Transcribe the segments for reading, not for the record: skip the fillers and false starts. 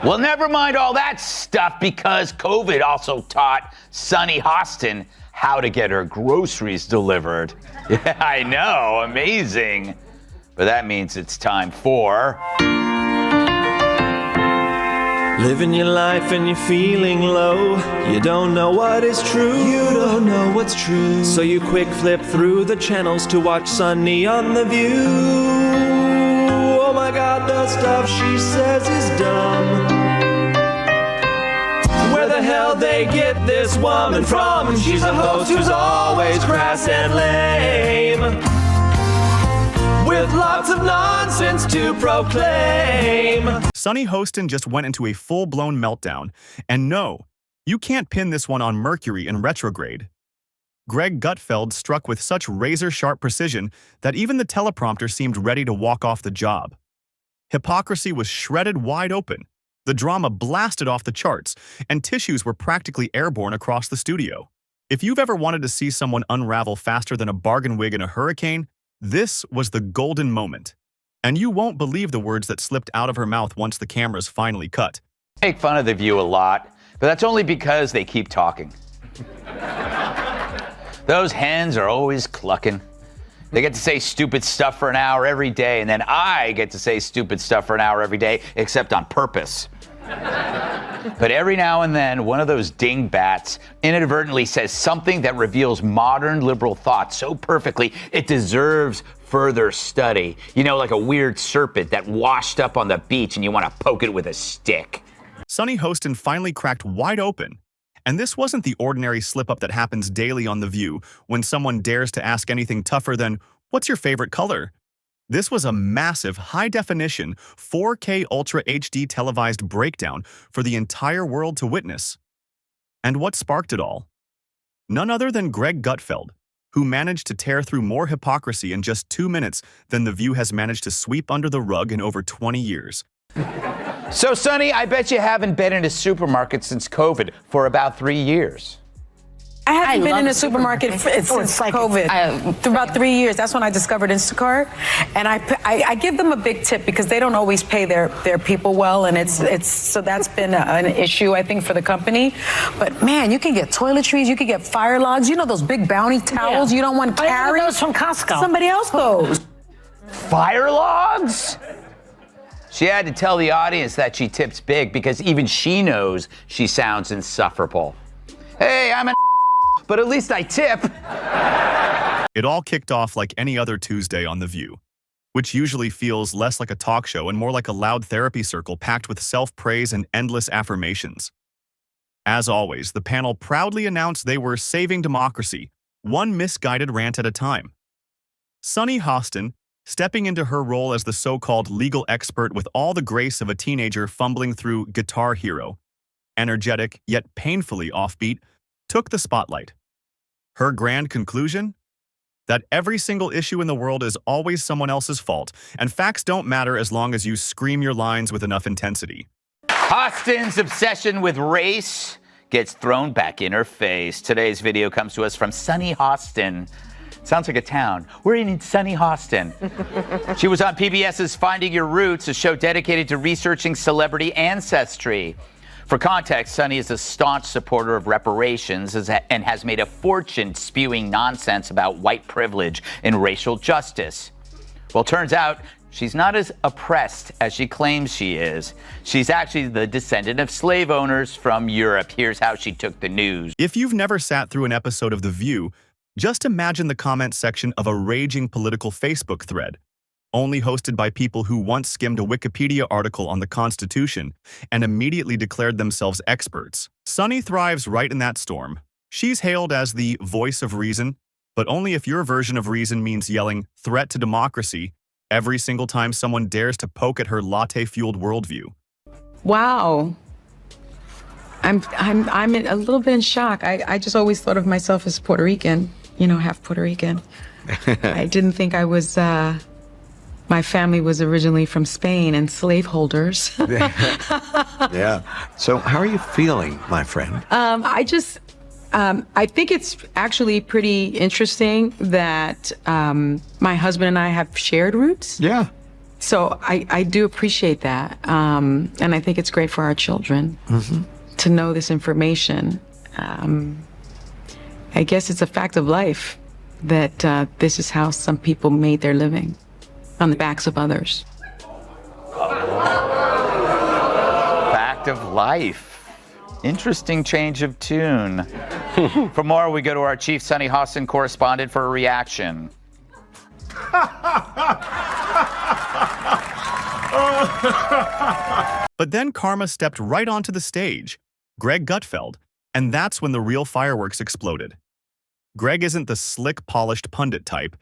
Well, never mind all that stuff, because COVID also taught Sunny Hostin how to get her groceries delivered. Yeah, I know, amazing. But that means it's time for... Living your life and you're feeling low. You don't know what is true. You don't know what's true. So you quick flip through the channels to watch Sunny on The View. Oh my God, the stuff she says is dumb. Where the hell they get this woman from? She's a host who's always crass and lame, with lots of nonsense to proclaim. Sunny Hostin just went into a full-blown meltdown. And no, you can't pin this one on Mercury in retrograde. Greg Gutfeld struck with such razor-sharp precision that even the teleprompter seemed ready to walk off the job. Hypocrisy was shredded wide open. The drama blasted off the charts, and tissues were practically airborne across the studio. If you've ever wanted to see someone unravel faster than a bargain wig in a hurricane, this was the golden moment. And you won't believe the words that slipped out of her mouth once the cameras finally cut. Make fun of The View a lot, but that's only because they keep talking. Those hens are always clucking. They get to say stupid stuff for an hour every day, and then I get to say stupid stuff for an hour every day, except on purpose. But every now and then, one of those dingbats inadvertently says something that reveals modern liberal thought so perfectly it deserves further study. You know, like a weird serpent that washed up on the beach and you want to poke it with a stick. Sunny Hostin finally cracked wide open. And this wasn't the ordinary slip-up that happens daily on The View when someone dares to ask anything tougher than, "What's your favorite color?" This was a massive, high-definition, 4K Ultra HD televised breakdown for the entire world to witness. And what sparked it all? None other than Greg Gutfeld, who managed to tear through more hypocrisy in just 2 minutes than The View has managed to sweep under the rug in over 20 years. So, Sunny, I bet you haven't been in a supermarket since COVID for about 3 years. I haven't been in a supermarket since COVID. For about 3 years. That's when I discovered Instacart. And I give them a big tip because they don't always pay their people well. And so that's been an issue, I think, for the company. But, man, you can get toiletries. You can get fire logs. You know those big bounty towels you don't want to carry? Those from Costco. Somebody else goes. Fire logs? She had to tell the audience that she tips big because even she knows she sounds insufferable. Hey, I'm an but at least I tip. It all kicked off like any other Tuesday on The View, which usually feels less like a talk show and more like a loud therapy circle packed with self-praise and endless affirmations. As always, the panel proudly announced they were saving democracy, one misguided rant at a time. Sunny Hostin, stepping into her role as the so-called legal expert with all the grace of a teenager fumbling through Guitar Hero, energetic yet painfully offbeat, took the spotlight. Her grand conclusion? That every single issue in the world is always someone else's fault, and facts don't matter as long as you scream your lines with enough intensity. Hostin's obsession with race gets thrown back in her face. Today's video comes to us from Sunny Hostin. Sounds like a town. We're in Sunny Hostin. She was on PBS's Finding Your Roots, a show dedicated to researching celebrity ancestry. For context, Sunny is a staunch supporter of reparations and has made a fortune spewing nonsense about white privilege and racial justice. Well, turns out she's not as oppressed as she claims she is. She's actually the descendant of slave owners from Europe. Here's how she took the news. If you've never sat through an episode of The View, just imagine the comment section of a raging political Facebook thread, only hosted by people who once skimmed a Wikipedia article on the Constitution and immediately declared themselves experts. Sunny thrives right in that storm. She's hailed as the voice of reason, but only if your version of reason means yelling "threat to democracy" every single time someone dares to poke at her latte-fueled worldview. Wow. I'm a little bit in shock. I just always thought of myself as Puerto Rican, you know, half Puerto Rican. I didn't think I was, my family was originally from Spain and slaveholders. Yeah. So how are you feeling, my friend? I think it's actually pretty interesting that my husband and I have shared roots. Yeah. So I do appreciate that. And I think it's great for our children to know this information. I guess it's a fact of life that this is how some people made their living, on the backs of others. Fact of life. Interesting change of tune. For more, we go to our chief Sunny Hostin correspondent for a reaction. But then karma stepped right onto the stage, Greg Gutfeld, and that's when the real fireworks exploded. Greg isn't the slick, polished pundit type.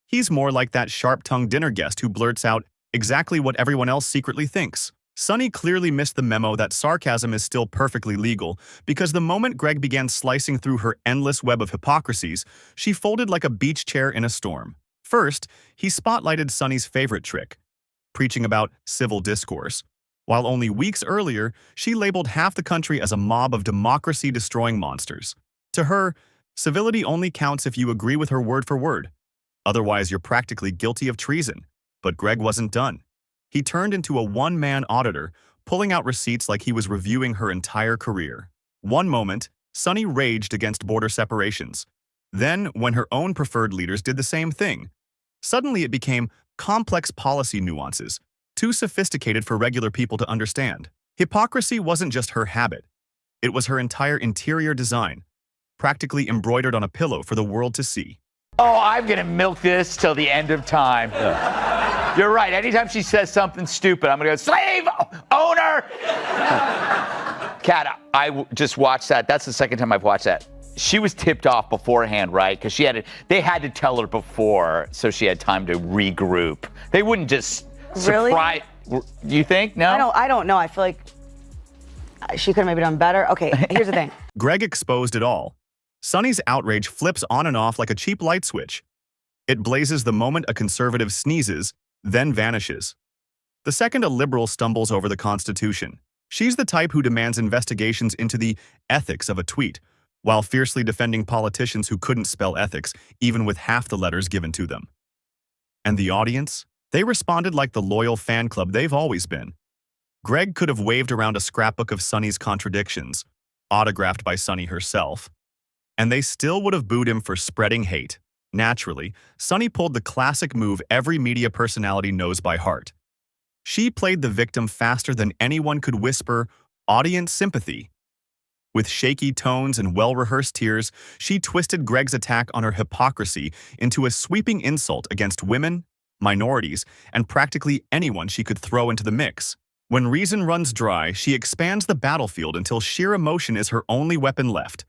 He's more like that sharp-tongued dinner guest who blurts out exactly what everyone else secretly thinks. Sunny clearly missed the memo that sarcasm is still perfectly legal, because the moment Greg began slicing through her endless web of hypocrisies, she folded like a beach chair in a storm. First, he spotlighted Sunny's favorite trick, preaching about civil discourse, while only weeks earlier, she labeled half the country as a mob of democracy-destroying monsters. To her, civility only counts if you agree with her word for word. Otherwise, you're practically guilty of treason. But Greg wasn't done. He turned into a one-man auditor, pulling out receipts like he was reviewing her entire career. One moment, Sunny raged against border separations. Then, when her own preferred leaders did the same thing, suddenly it became complex policy nuances, too sophisticated for regular people to understand. Hypocrisy wasn't just her habit. It was her entire interior design, practically embroidered on a pillow for the world to see. Oh, I'm going to milk this till the end of time. You're right. Anytime she says something stupid, I'm going to go, slave owner! Kat, I just watched that. That's the second time I've watched that. She was tipped off beforehand, right? Because they had to tell her before, so she had time to regroup. They wouldn't just surprise. Do you think? No? I don't know. I feel like she could have maybe done better. Okay, here's the thing. Greg exposed it all. Sunny's outrage flips on and off like a cheap light switch. It blazes the moment a conservative sneezes, then vanishes. The second a liberal stumbles over the Constitution. She's the type who demands investigations into the ethics of a tweet, while fiercely defending politicians who couldn't spell ethics, even with half the letters given to them. And the audience? They responded like the loyal fan club they've always been. Greg could have waved around a scrapbook of Sunny's contradictions, autographed by Sunny herself, and they still would have booed him for spreading hate. Naturally, Sunny pulled the classic move every media personality knows by heart. She played the victim faster than anyone could whisper audience sympathy. With shaky tones and well-rehearsed tears, she twisted Greg's attack on her hypocrisy into a sweeping insult against women, minorities, and practically anyone she could throw into the mix. When reason runs dry, she expands the battlefield until sheer emotion is her only weapon left.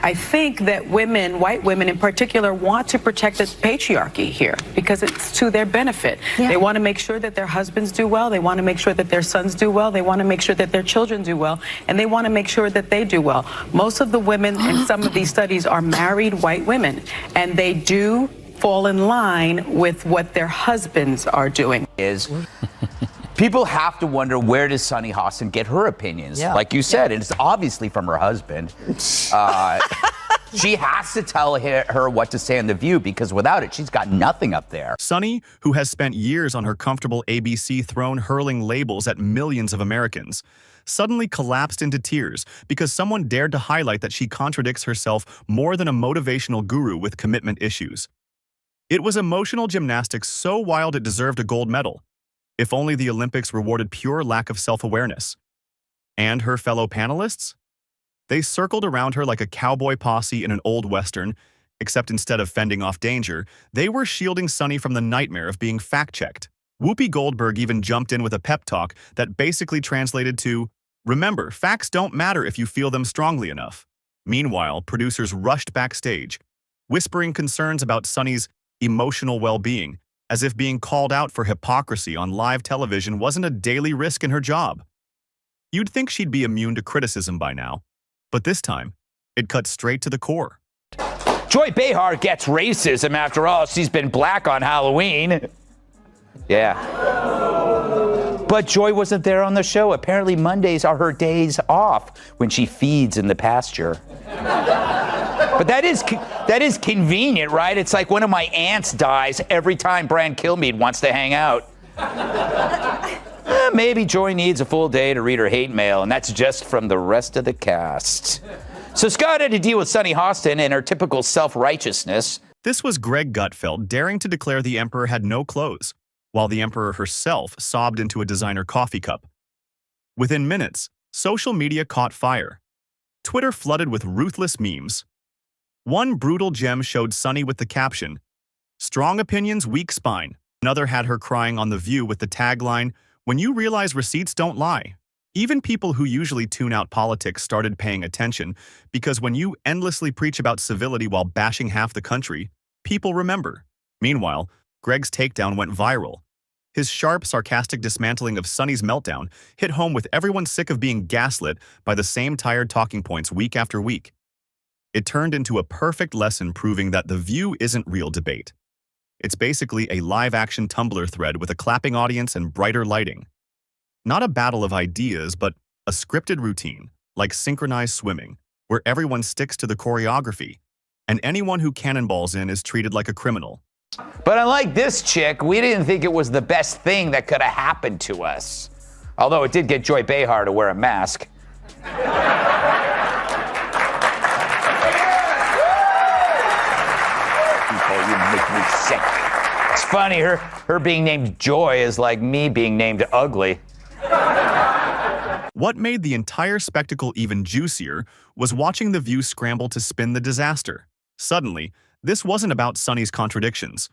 I think that women, white women in particular, want to protect the patriarchy here because it's to their benefit. Yeah. They want to make sure that their husbands do well. They want to make sure that their sons do well. They want to make sure that their children do well. And they want to make sure that they do well. Most of the women in some of these studies are married white women, and they do fall in line with what their husbands are doing. People have to wonder, where does Sunny Hostin get her opinions? Yeah. Like you said, it's obviously from her husband. She has to tell her what to say on The View, because without it, she's got nothing up there. Sunny, who has spent years on her comfortable ABC throne hurling labels at millions of Americans, suddenly collapsed into tears because someone dared to highlight that she contradicts herself more than a motivational guru with commitment issues. It was emotional gymnastics so wild it deserved a gold medal. If only the Olympics rewarded pure lack of self-awareness. And her fellow panelists? They circled around her like a cowboy posse in an old Western, except instead of fending off danger, they were shielding Sunny from the nightmare of being fact-checked. Whoopi Goldberg even jumped in with a pep talk that basically translated to, "Remember, facts don't matter if you feel them strongly enough." Meanwhile, producers rushed backstage, whispering concerns about Sunny's emotional well-being, as if being called out for hypocrisy on live television wasn't a daily risk in her job. You'd think she'd be immune to criticism by now, but this time, it cut straight to the core. Joy Behar gets racism after all. She's been black on Halloween. Yeah. But Joy wasn't there on the show. Apparently Mondays are her days off when she feeds in the pasture. But that is convenient, right? It's like one of my aunts dies every time Brian Kilmeade wants to hang out. Maybe Joy needs a full day to read her hate mail, and that's just from the rest of the cast. So Scott had to deal with Sunny Hostin and her typical self-righteousness. This was Greg Gutfeld daring to declare the emperor had no clothes, while the emperor herself sobbed into a designer coffee cup. Within minutes, social media caught fire. Twitter flooded with ruthless memes. One brutal gem showed Sunny with the caption, "Strong opinions, weak spine." Another had her crying on The View with the tagline, "When you realize receipts don't lie." Even people who usually tune out politics started paying attention, because when you endlessly preach about civility while bashing half the country, people remember. Meanwhile, Greg's takedown went viral. His sharp, sarcastic dismantling of Sunny's meltdown hit home with everyone sick of being gaslit by the same tired talking points week after week. It turned into a perfect lesson proving that The View isn't real debate. It's basically a live-action Tumblr thread with a clapping audience and brighter lighting. Not a battle of ideas, but a scripted routine, like synchronized swimming, where everyone sticks to the choreography, and anyone who cannonballs in is treated like a criminal. But unlike this chick, we didn't think it was the best thing that could have happened to us. Although it did get Joy Behar to wear a mask. You make me sick. It's funny, her being named Joy is like me being named ugly. What made the entire spectacle even juicier was watching The View scramble to spin the disaster. Suddenly, this wasn't about Sunny's contradictions.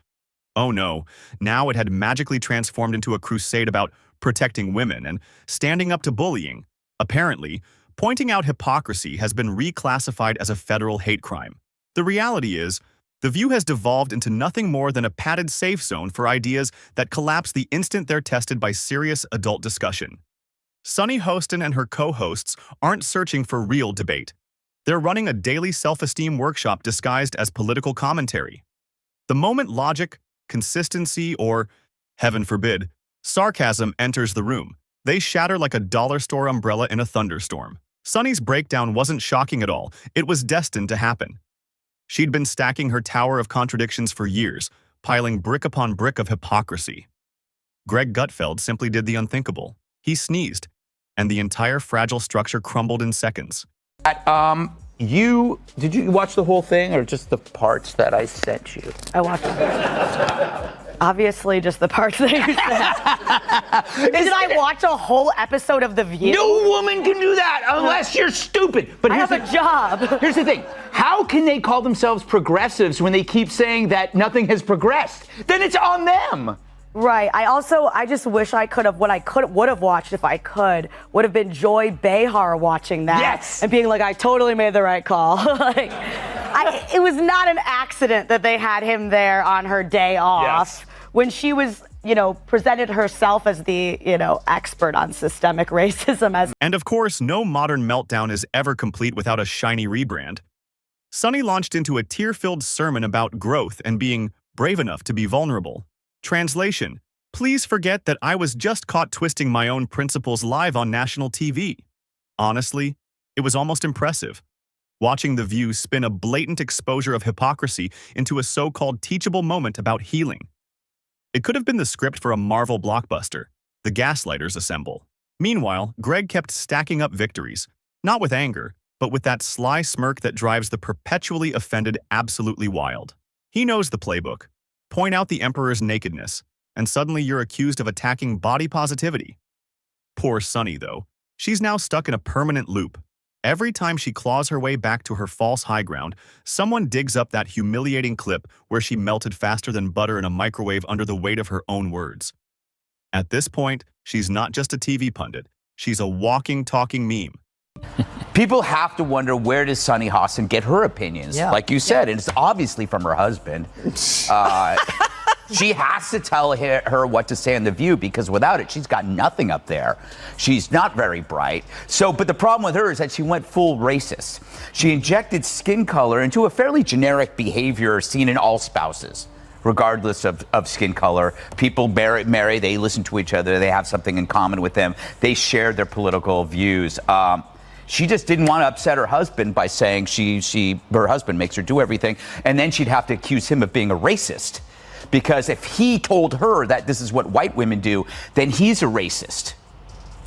Oh no, now it had magically transformed into a crusade about protecting women and standing up to bullying. Apparently, pointing out hypocrisy has been reclassified as a federal hate crime. The reality is, The View has devolved into nothing more than a padded safe zone for ideas that collapse the instant they're tested by serious adult discussion. Sunny Hostin and her co-hosts aren't searching for real debate. They're running a daily self-esteem workshop disguised as political commentary. The moment logic, consistency, or, heaven forbid, sarcasm enters the room, they shatter like a dollar store umbrella in a thunderstorm. Sunny's breakdown wasn't shocking at all. It was destined to happen. She'd been stacking her tower of contradictions for years, piling brick upon brick of hypocrisy. Greg Gutfeld simply did the unthinkable. He sneezed, and the entire fragile structure crumbled in seconds. Did you watch the whole thing or just the parts that I sent you? I watched it. Obviously, just the parts that you said. Did I watch a whole episode of The View? No woman can do that unless you're stupid. But I have a job. Here's the thing. How can they call themselves progressives when they keep saying that nothing has progressed? Then it's on them. Right. I just wish I could have, would have watched if I could, would have been Joy Behar watching that. Yes. And being like, I totally made the right call. It was not an accident that they had him there on her day off. Yes. When she was, presented herself as the, expert on systemic racism. And of course, no modern meltdown is ever complete without a shiny rebrand. Sunny launched into a tear-filled sermon about growth and being brave enough to be vulnerable. Translation: please forget that I was just caught twisting my own principles live on national TV. Honestly, it was almost impressive. Watching The View spin a blatant exposure of hypocrisy into a so-called teachable moment about healing. It could have been the script for a Marvel blockbuster, The Gaslighters Assemble. Meanwhile, Greg kept stacking up victories, not with anger, but with that sly smirk that drives the perpetually offended absolutely wild. He knows the playbook. Point out the emperor's nakedness, and suddenly you're accused of attacking body positivity. Poor Sunny, though. She's now stuck in a permanent loop. Every time she claws her way back to her false high ground, someone digs up that humiliating clip where she melted faster than butter in a microwave under the weight of her own words. At this point, she's not just a TV pundit. She's a walking, talking meme. People have to wonder, where does Sunny Hostin get her opinions? Yeah. Like you said, and it's obviously from her husband. She has to tell her what to say on The View, because without it, she's got nothing up there. She's not very bright. But the problem with her is that she went full racist. She injected skin color into a fairly generic behavior seen in all spouses, regardless of skin color. People marry, they listen to each other, they have something in common with them, they share their political views. She just didn't want to upset her husband by saying her husband makes her do everything, and then she'd have to accuse him of being a racist. because if he told her that this is what white women do, then he's a racist.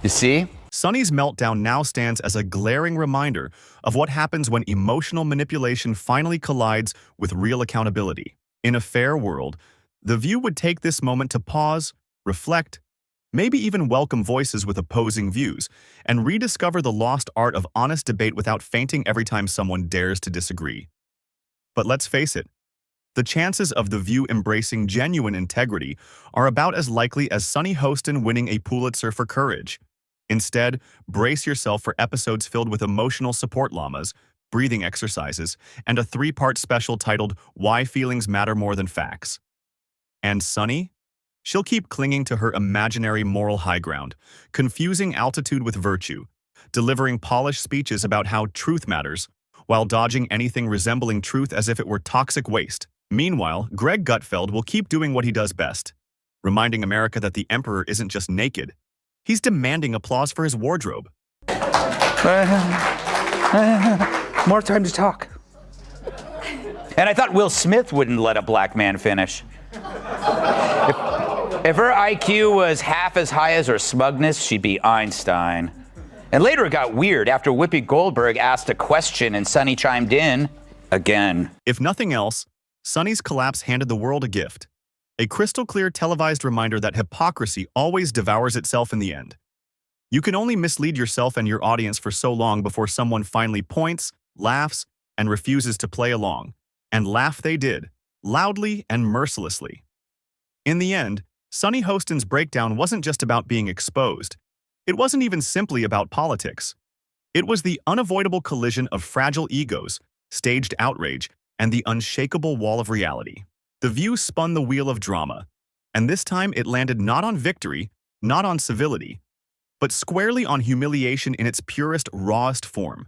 You see? Sonny's meltdown now stands as a glaring reminder of what happens when emotional manipulation finally collides with real accountability. In a fair world, The View would take this moment to pause, reflect, maybe even welcome voices with opposing views, and rediscover the lost art of honest debate without fainting every time someone dares to disagree. But let's face it, the chances of The View embracing genuine integrity are about as likely as Sunny Hostin winning a Pulitzer for courage. Instead, brace yourself for episodes filled with emotional support llamas, breathing exercises, and a 3-part special titled Why Feelings Matter More Than Facts. And Sunny? She'll keep clinging to her imaginary moral high ground, confusing altitude with virtue, delivering polished speeches about how truth matters, while dodging anything resembling truth as if it were toxic waste. Meanwhile, Greg Gutfeld will keep doing what he does best, reminding America that the emperor isn't just naked. He's demanding applause for his wardrobe. More time to talk. And I thought Will Smith wouldn't let a black man finish. If her IQ was half as high as her smugness, she'd be Einstein. And later it got weird after Whoopi Goldberg asked a question and Sunny chimed in again. If nothing else, Sunny's collapse handed the world a gift. A crystal-clear televised reminder that hypocrisy always devours itself in the end. You can only mislead yourself and your audience for so long before someone finally points, laughs, and refuses to play along. And laugh they did, loudly and mercilessly. In the end, Sunny Hostin's breakdown wasn't just about being exposed. It wasn't even simply about politics. It was the unavoidable collision of fragile egos, staged outrage, and the unshakable wall of reality. The View spun the wheel of drama, and this time it landed not on victory, not on civility, but squarely on humiliation in its purest, rawest form.